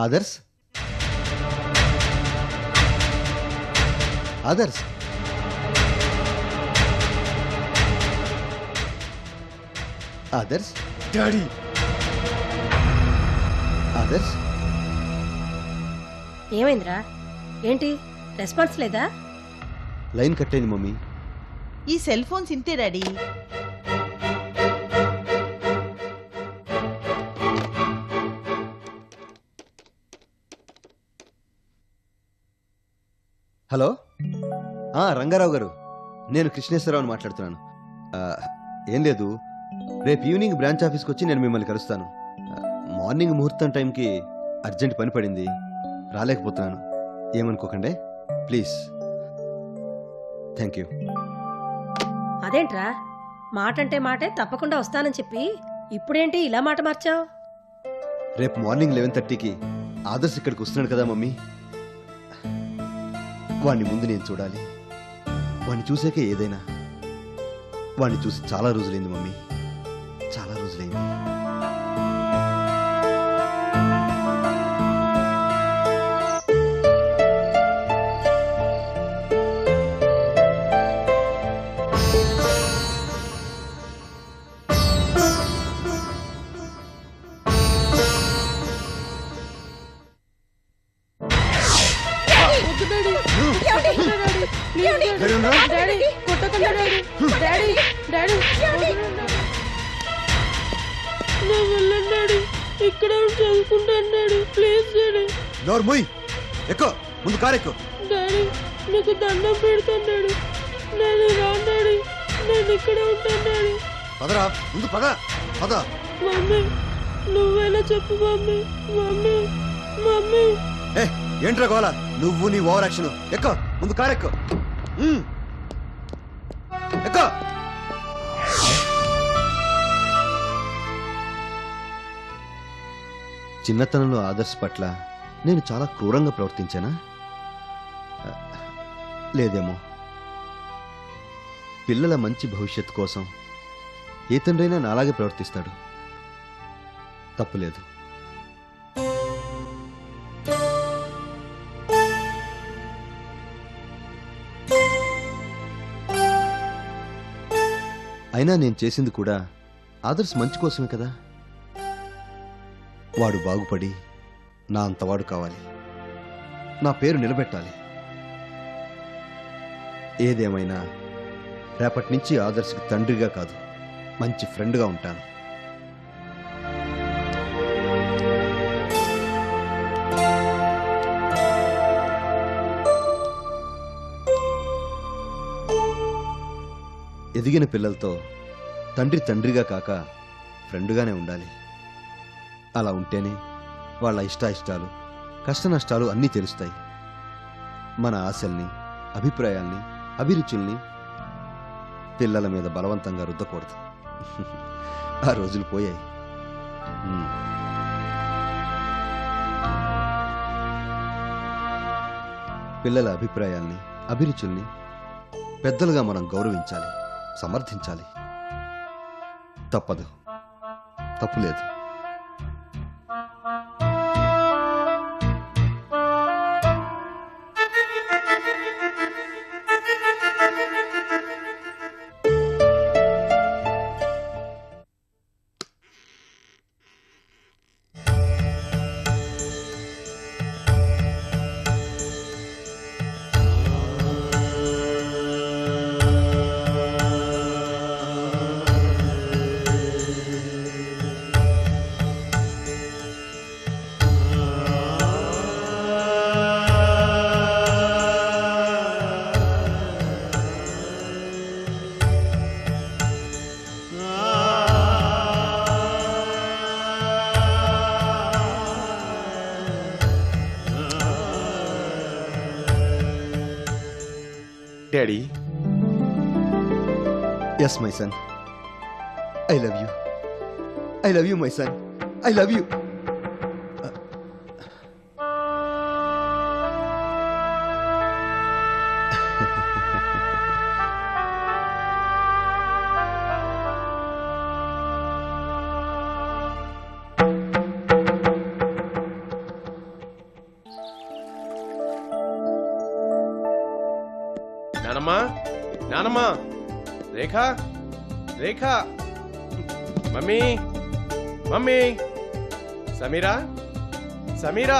Adarsh Adarsh Adarsh daddy Adarsh ఏమైందిరా? ఏంటి response లేదా? లైన్ కట్ అయింది మమ్మీ. ఈ సెల్ ఫోన్స్ ఇంతే డాడీ. హలో రంగారావు గారు, నేను కృష్ణేశ్వరరావుని మాట్లాడుతున్నాను. ఏం లేదు, రేపు ఈవినింగ్ బ్రాంచ్ ఆఫీస్కి వచ్చి నేను మిమ్మల్ని కలుస్తాను. మార్నింగ్ ముహూర్తం టైంకి అర్జెంట్ పని పడింది, రాలేకపోతున్నాను. ఏమనుకోకండి ప్లీజ్. Thank you. అదేంట్రా, మాటంటే మాటే తప్పకుండా వస్తానని చెప్పి ఇప్పుడేంటి ఇలా మాట మార్చావు? రేపు మార్నింగ్ 11:30కి ఆదర్శ్ ఇక్కడికి వస్తున్నాడు కదా మమ్మీ. వాణ్ణి ముందు నేను చూడాలి. వాణ్ణి చూసాకే ఏదైనా. వాణ్ణి చూసి చాలా రోజులైంది మమ్మీ, చాలా రోజులైంది. ఇక్కడ చదువుకుంటాడు, ప్లీజ్ డాడీ. నోరు మూయ్, ఎక్కు, ముందు కారు ఎక్కు. డాడీ నీకు దండం పెడుతున్నాడు, నేను రాడాడి, నేను ఇక్కడ ఉంటాను. పదరా, ముందు పద పద. మమ్మీ నువ్వైనా చెప్పు మమ్మీ. మమ్మీ మమ్మీ ఏంట్రా గోలా, నువ్వు నీ ఓవర్ యాక్షన్. ఎక్కు, ముందు కారు ఎక్కు. ఎక్కు. చిన్నతనంలో ఆదర్శ్ పట్ల నేను చాలా క్రూరంగా ప్రవర్తించానా? లేదేమో. పిల్లల మంచి భవిష్యత్తు కోసం ఏ తండ్రైనా నాలాగే ప్రవర్తిస్తాడు. తప్పులేదు. అయినా నేను చేసింది కూడా ఆదర్శ్ మంచి కోసమే కదా. వాడు బాగుపడి నా అంతవాడు కావాలి, నా పేరు నిలబెట్టాలి. ఏదేమైనా రేపటి నుంచి ఆదర్శ్కి తండ్రిగా కాదు, మంచి ఫ్రెండ్గా ఉంటాను. ఎదిగిన పిల్లలతో తండ్రి తండ్రిగా కాక ఫ్రెండ్గానే ఉండాలి. అలా ఉంటేనే వాళ్ళ ఇష్టాయిష్టాలు, కష్టనష్టాలు అన్నీ తెలుస్తాయి. మన ఆశల్ని, అభిప్రాయాల్ని, అభిరుచుల్ని పిల్లల మీద బలవంతంగా రుద్దకూడదు. ఆ రోజులు పోయాయి. పిల్లల అభిప్రాయాల్ని, అభిరుచుల్ని పెద్దలుగా మనం గౌరవించాలి, సమర్థించాలి. తప్పదు, తప్పులేదు. Daddy. Yes, my son. I love you. I love you, my son. I love you. నానమ్మా నానమ్మా రేఖా రేఖా మమ్మీ మమ్మీ సమీరా సమీరా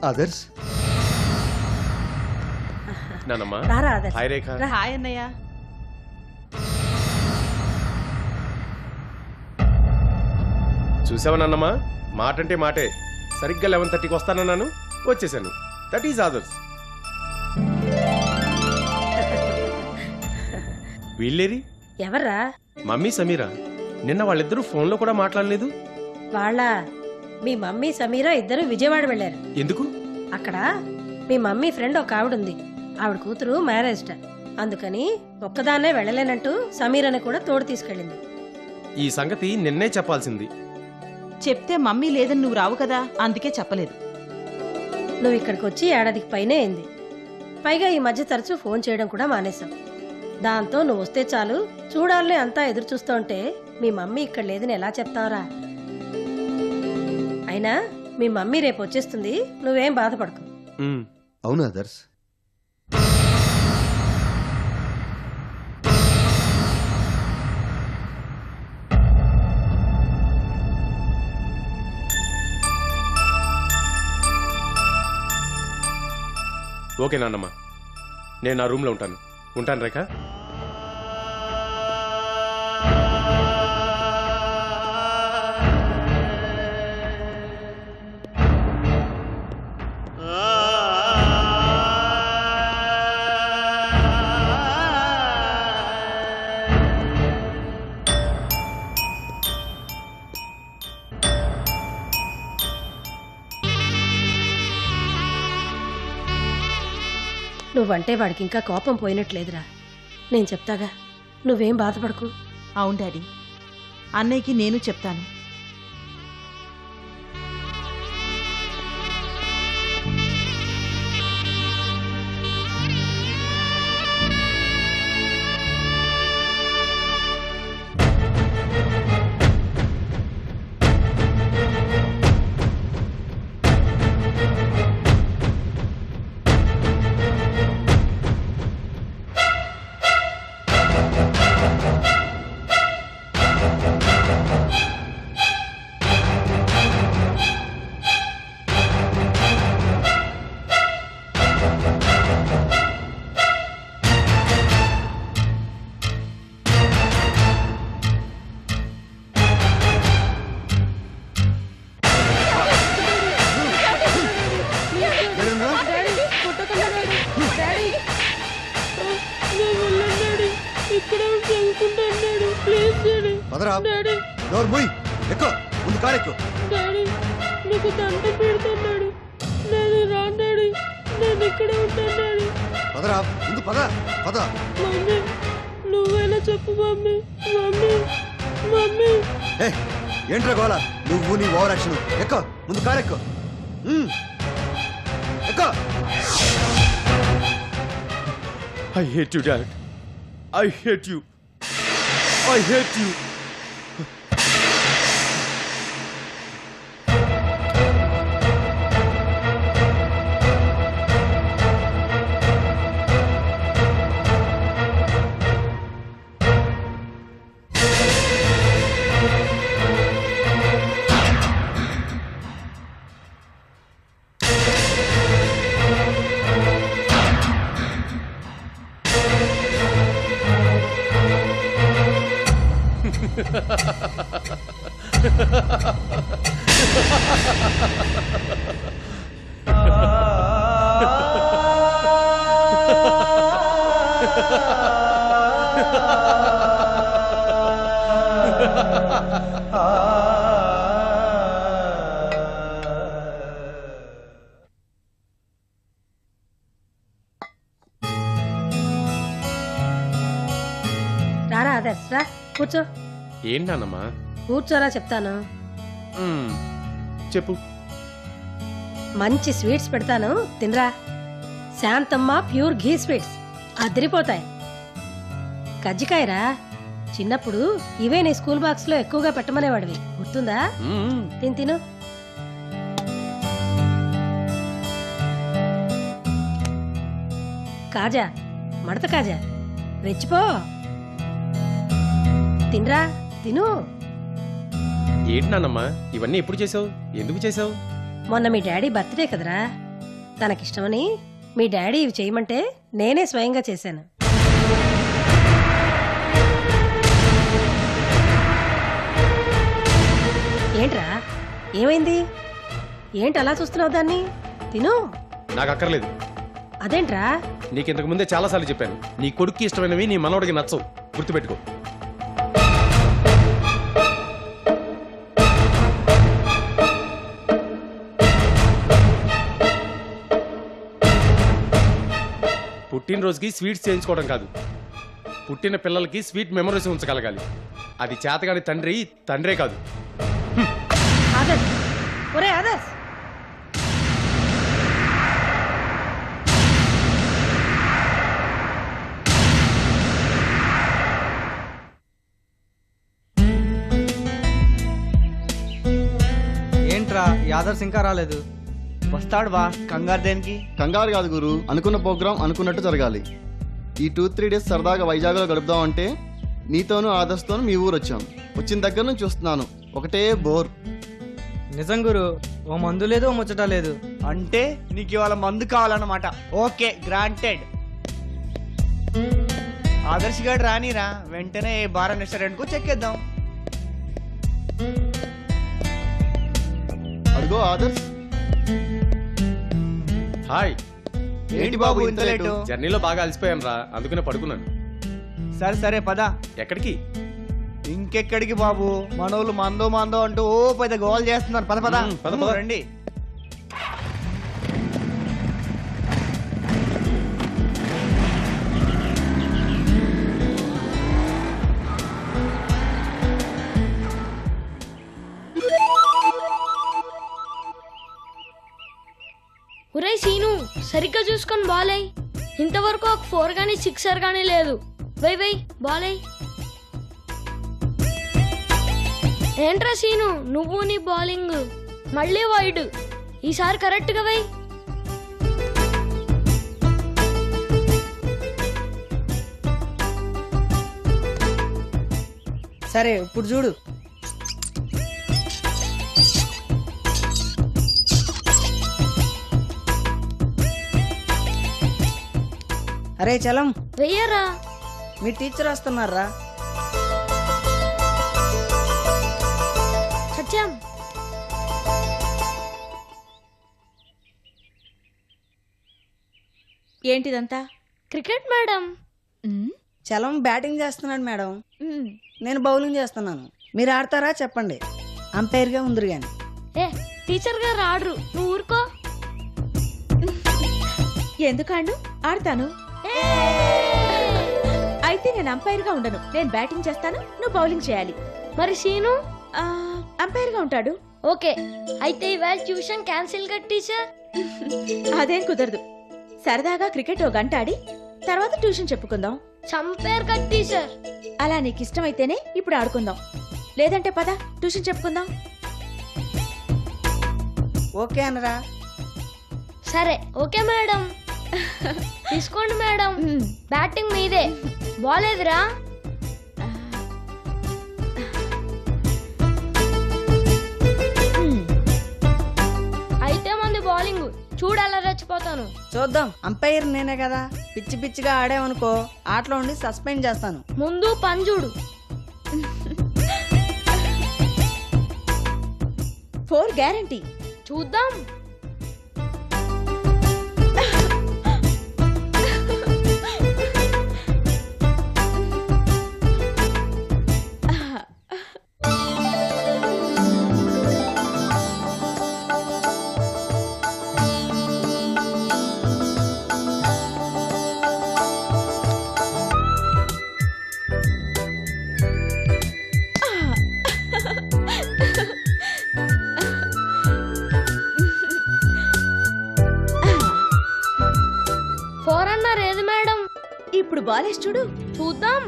ఆదర్శ్ నానమ్మా రారా ఆదర్శ్. హాయ్ రేఖ రా. హాయ్ అన్నయ్య. చూసావా నాన్నమ్మా మాట అంటే మాటే సరిగ్గా 11:30కి వస్తానన్నాను వచ్చేసాను. That is ఆదర్స్. వీళ్ళేరి ఎవర్రా మమ్మీ సమీరా నిన్న వాళ్ళిద్దరూ ఫోన్లో కూడా మాట్లాడలేదు. వాళ్ళ మీ మమ్మీ సమీరా ఇద్దరు విజయవాడ వెళ్ళారు. ఎందుకు? అక్కడ మీ మమ్మీ ఫ్రెండ్ ఒక ఆవిడ ఉంది. ఆవిడ కూతురు మ్యారేజ్ అందుకని ఒక్కదాన్నే వెళ్ళలేనంటూ సమీరని కూడా తోడు తీసుకెళ్ళింది. ఈ సంగతి నిన్నే చెప్పాల్సింది. చెప్తే మమ్మీ లేదని నువ్వు రావు కదా, అందుకే చెప్పలేదు. నువ్వు ఇక్కడికి వచ్చి ఏడాదికి పైనే అయింది. పైగా ఈ మధ్య తరచూ ఫోన్ చేయడం కూడా మానేశాం. దాంతో నువ్వు వస్తే చాలు చూడాలని అంతా ఎదురు చూస్తూ ఉంటే మీ మమ్మీ ఇక్కడ లేదని ఎలా చెప్తావురా? అయినా మీ మమ్మీ రేపు వచ్చేస్తుంది, నువ్వేం బాధపడకు. ఉమ్, అవును ఆదర్శ్. ఓకే నాన్నమ్మా నేను నా రూమ్లో ఉంటాను. ఉంటాను రేఖ. నువ్వంటే వాడికి ఇంకా కోపం పోయినట్లేదురా. నేను చెప్తాగా, నువ్వేం బాధపడకు. అవును డాడీ, అన్నయ్యకి నేను చెప్తాను. పదరా, డోర్ మూయ్, ఎక్కు, ముందు కారెక్కు. నీకు దండ పెడుతున్నాడు. నేను రాడాడి, నేను ఇక్కడే ఉంటాడు. పదరా, ముందు పద పద. మమ్మీ నువ్వైనా చెప్పు మమ్మీ. మమ్మీ మమ్మీ ఏ ఏంట్రా గోళ? నువ్వు నీ ఓవర్ యాక్షన్. ఎక్కు, ముందు కారెక్కు. ఎక్కు. I hate you, Dad. I hate you. I hate you. రారా ఆదర్శ్, రా కూర్చో. ఏంటన్నమ్మా? కూర్చోరా చెప్తాను. చెప్పు. మంచి స్వీట్స్ పెడతాను, తినరా. శాంతమ్మ ప్యూర్ ఘీ స్వీట్స్ అదిరిపోతాయి. కజ్జికాయరా, చిన్నప్పుడు ఇవే నీ స్కూల్ బాక్స్ లో ఎక్కువగా పెట్టమనేవాడివి గుర్తుందా? మ్మ్. తిను. కాజా, మడత కాజా, రెచ్చిపో. తినరా, తిను. ఏంటి నాన్నమ్మా ఇవన్నీ ఎప్పుడు చేసావు, ఎందుకు చేసావు? మొన్న మీ డాడీ బర్త్డే కదరా, తనకిష్టమని మీ డాడీ ఇవి చేయమంటే నేనే స్వయంగా చేశాను. ఏంట్రా, ఏమైంది? ఏంటి అలా చూస్తున్నావు దాన్ని? తిను. నాకు అక్కర్లేదు. అదేంట్రా? నీకు ఇంతకు ముందే చాలాసార్లు చెప్పాను, నీ కొడుక్కి ఇష్టమైనవి నీ మనవడికి నచ్చవు, గుర్తుపెట్టుకో. పుట్టినరోజుకి స్వీట్స్ చేయించుకోవడం కాదు, పుట్టిన పిల్లలకి స్వీట్ మెమరీస్ ఉంచగలగాలి. అది చేతగాని తండ్రి తండ్రే కాదు. ఆదర్శ్, ఒరే ఆదర్శ్. ఏంట్రా యాదర్స్ ఇంకా రాలేదు? వస్తాడు బా, కంగారు దేనికి? కంగారు కాదు గురు, అనుకున్న ప్రోగ్రాం అనుకున్నట్టు జరగాలి. ఈ 2-3 డేస్ సరదాగా వైజాగ్లో గడుపుదాం అంటే నీతోనూ ఆదర్శతోనూ మీ ఊరు వచ్చాం. వచ్చిన దగ్గర నుంచి చూస్తున్నాను, ఒకటే బోర్. నిజం గురు, ఓ మందు లేదు ఓ ముచ్చట లేదు. అంటే నీకు ఇవాళ మందు కావాలన్నమాట. Okay, granted. ఆదర్శ్ గారు రానిరా, వెంటనే ఏ బార్ రెస్టారెంట్ కు చెక్కేద్దాం. అడుగో ఆదర్శ్. హాయ్. ఏంటి బాబు ఇంత లేటు? జర్నీలో బాగా అలసిపోయాను రా, అందుకనే పడుకున్నాను. సరే సరే పద. ఎక్కడికి? ఇంకెక్కడికి బాబు, మనోళ్ళు మందో మందో అంటూ ఓ పెద్ద గోల్ చేస్తున్నారు. పద పద. పద, పద. రండి. ఒరేయ్ సీను, సరిగ్గా చూసుకొని బాలై. ఇంతవరకు ఒక 4 గానీ 6 గానీ లేదు. వై బాలై. ఏంట్రా సీను, నువ్వు నీ బౌలింగ్ మళ్ళీ వైడ్. ఈసారి కరెక్ట్ గా వై. సరే ఇప్పుడు చూడు. అరే చలం, వెయ్యరా. మీ టీచర్ వస్తున్నారా? సత్యం, ఏంటిదంతా? Cricket madam. చలం బ్యాటింగ్ చేస్తున్నాడు మేడం, నేను బౌలింగ్ చేస్తున్నాను. మీరు ఆడతారా చెప్పండి, అంపైర్గా ఉందిరు గాని. ఏ టీచర్ గారు ఆడరు, నువ్వు ఊరుకో. ఎందుకాండు? ఆడతాను. అయితే నేను అంపైర్ గా ఉండను, నేను బ్యాటింగ్ చేస్తాను, నువ్వు బౌలింగ్ చేయాలి. మరి సీను అంపైర్ గా ఉంటాడు. ఓకే, అయితే ఇవాళ ట్యూషన్ క్యాన్సిల్ గా టీచర్. అదేం కుదరదు. సరదాగా క్రికెట్ ఓ గంట ఆడి తర్వాత ట్యూషన్ చెప్పుకుందాం. చంపేరు కదా టీచర్. అలా నీకు ఇష్టమైతేనే ఇప్పుడు ఆడుకుందాం, లేదంటే పద ట్యూషన్ చెప్పుకుందాం. ఓకే అనరా? సరే ఓకే మేడం. తీసుకోండి మేడం. బ్యాటింగ్ మీదే, బాల్ ఎదురా. అయితే మంది బౌలింగ్ చూడాలా, రెచ్చిపోతాను. చూద్దాం. అంపైర్ నేనే కదా, పిచ్చి పిచ్చిగా ఆడామనుకో ఆటలో ఉండి సస్పెండ్ చేస్తాను. ముందు పని చూడు. 4 గ్యారంటీ. చూద్దాం. ఇప్పుడు బాలేసి చూడు. చూద్దాం.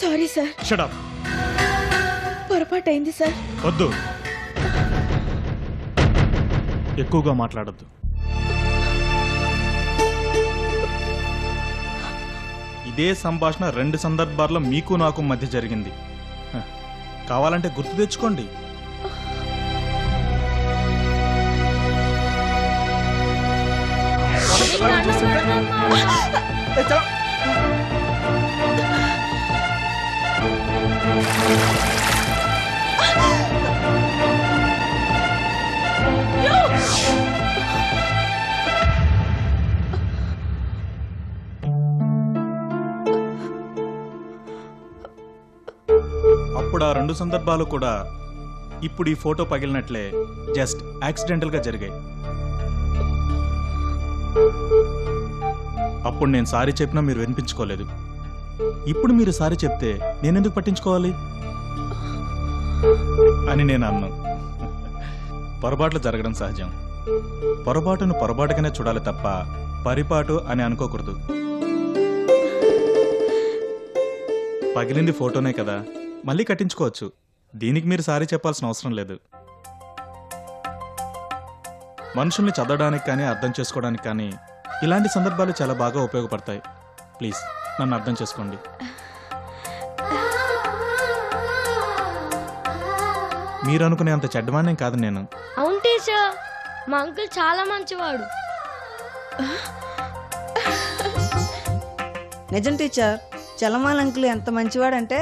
Sorry sir, shut up. పొరపాటు అయింది సార్. వద్దు, ఎక్కువగా మాట్లాడొద్దు. ఇదే సంభాషణ 2 సందర్భాల్లో మీకు నాకు మధ్య జరిగింది. హ, కావాలంటే గుర్తు తెచ్చుకోండి. అప్పుడు ఆ 2 సందర్భాలు కూడా ఇప్పుడు ఈ ఫోటో పగిలినట్లే జస్ట్ యాక్సిడెంటల్గా జరిగాయి. అప్పుడు నేను సారీ చెప్పినా మీరు వినిపించుకోలేదు. ఇప్పుడు మీరు సారీ చెప్తే నేనెందుకు పట్టించుకోవాలి అని నేను అన్నాను. పొరపాట్లు జరగడం సహజం. పొరపాటును పొరపాటుగానే చూడాలి తప్ప పరిపాటు అని అనుకోకూడదు. పగిలింది ఫోటోనే కదా, మళ్ళీ కట్టించుకోవచ్చు. దీనికి మీరు సారీ చెప్పాల్సిన అవసరం లేదు. మనుషుల్ని చదవడానికి కానీ అర్థం చేసుకోవడానికి కానీ ఇలాంటి సందర్భాలు చాలా బాగా ఉపయోగపడతాయి. ప్లీజ్ నన్ను అర్థం చేసుకోండి. మీరు అనుకునే అంత చెడ్డవాణ్ణేం కాదు నేను. అవును టీచర్, మా అంకుల్ చాలా మంచివాడు. నిజం టీచర్, చలమాల అంకుల్ ఎంత మంచివాడంటే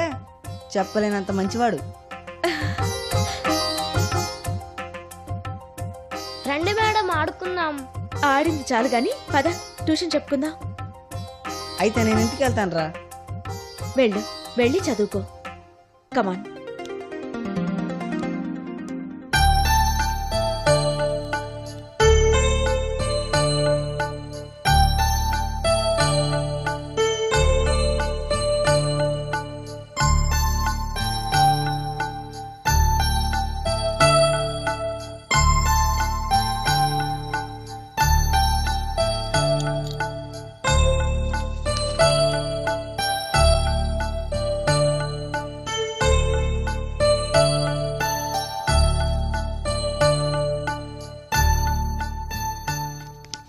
చెప్పలేనంత మంచివాడు. రండి మేడం ఆడుకుందాం. ఆడింది చాలు గాని పద ట్యూషన్ చెప్పుకుందాం. అయితే నేను ఇంటికి వెళ్తాను రా. వెళ్ళి చదువుకో. కమాన్.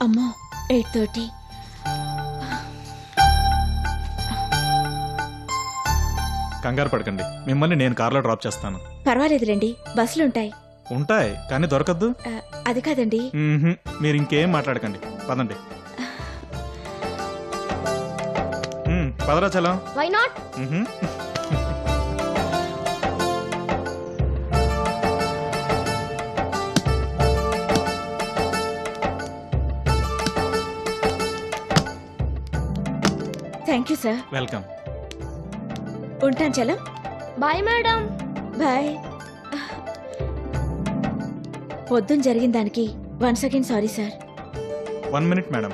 అమ్మో 8:30. కంగారు పడకండి, మిమ్మల్ని నేను కార్లో డ్రాప్ చేస్తాను. పర్వాలేదులేండి, బస్సులుంటాయి. ఉంటాయి కానీ దొరకద్దు. అది కాదండి. మీరు ఇంకేం మాట్లాడకండి, పదండి. పదరా Chalam. Why not? Thank you sir. Welcome. ఉంటాను చలం. Bye madam. బాయ్. పొద్దున జరిగిన దానికి once again sorry sir. 1 minute madam.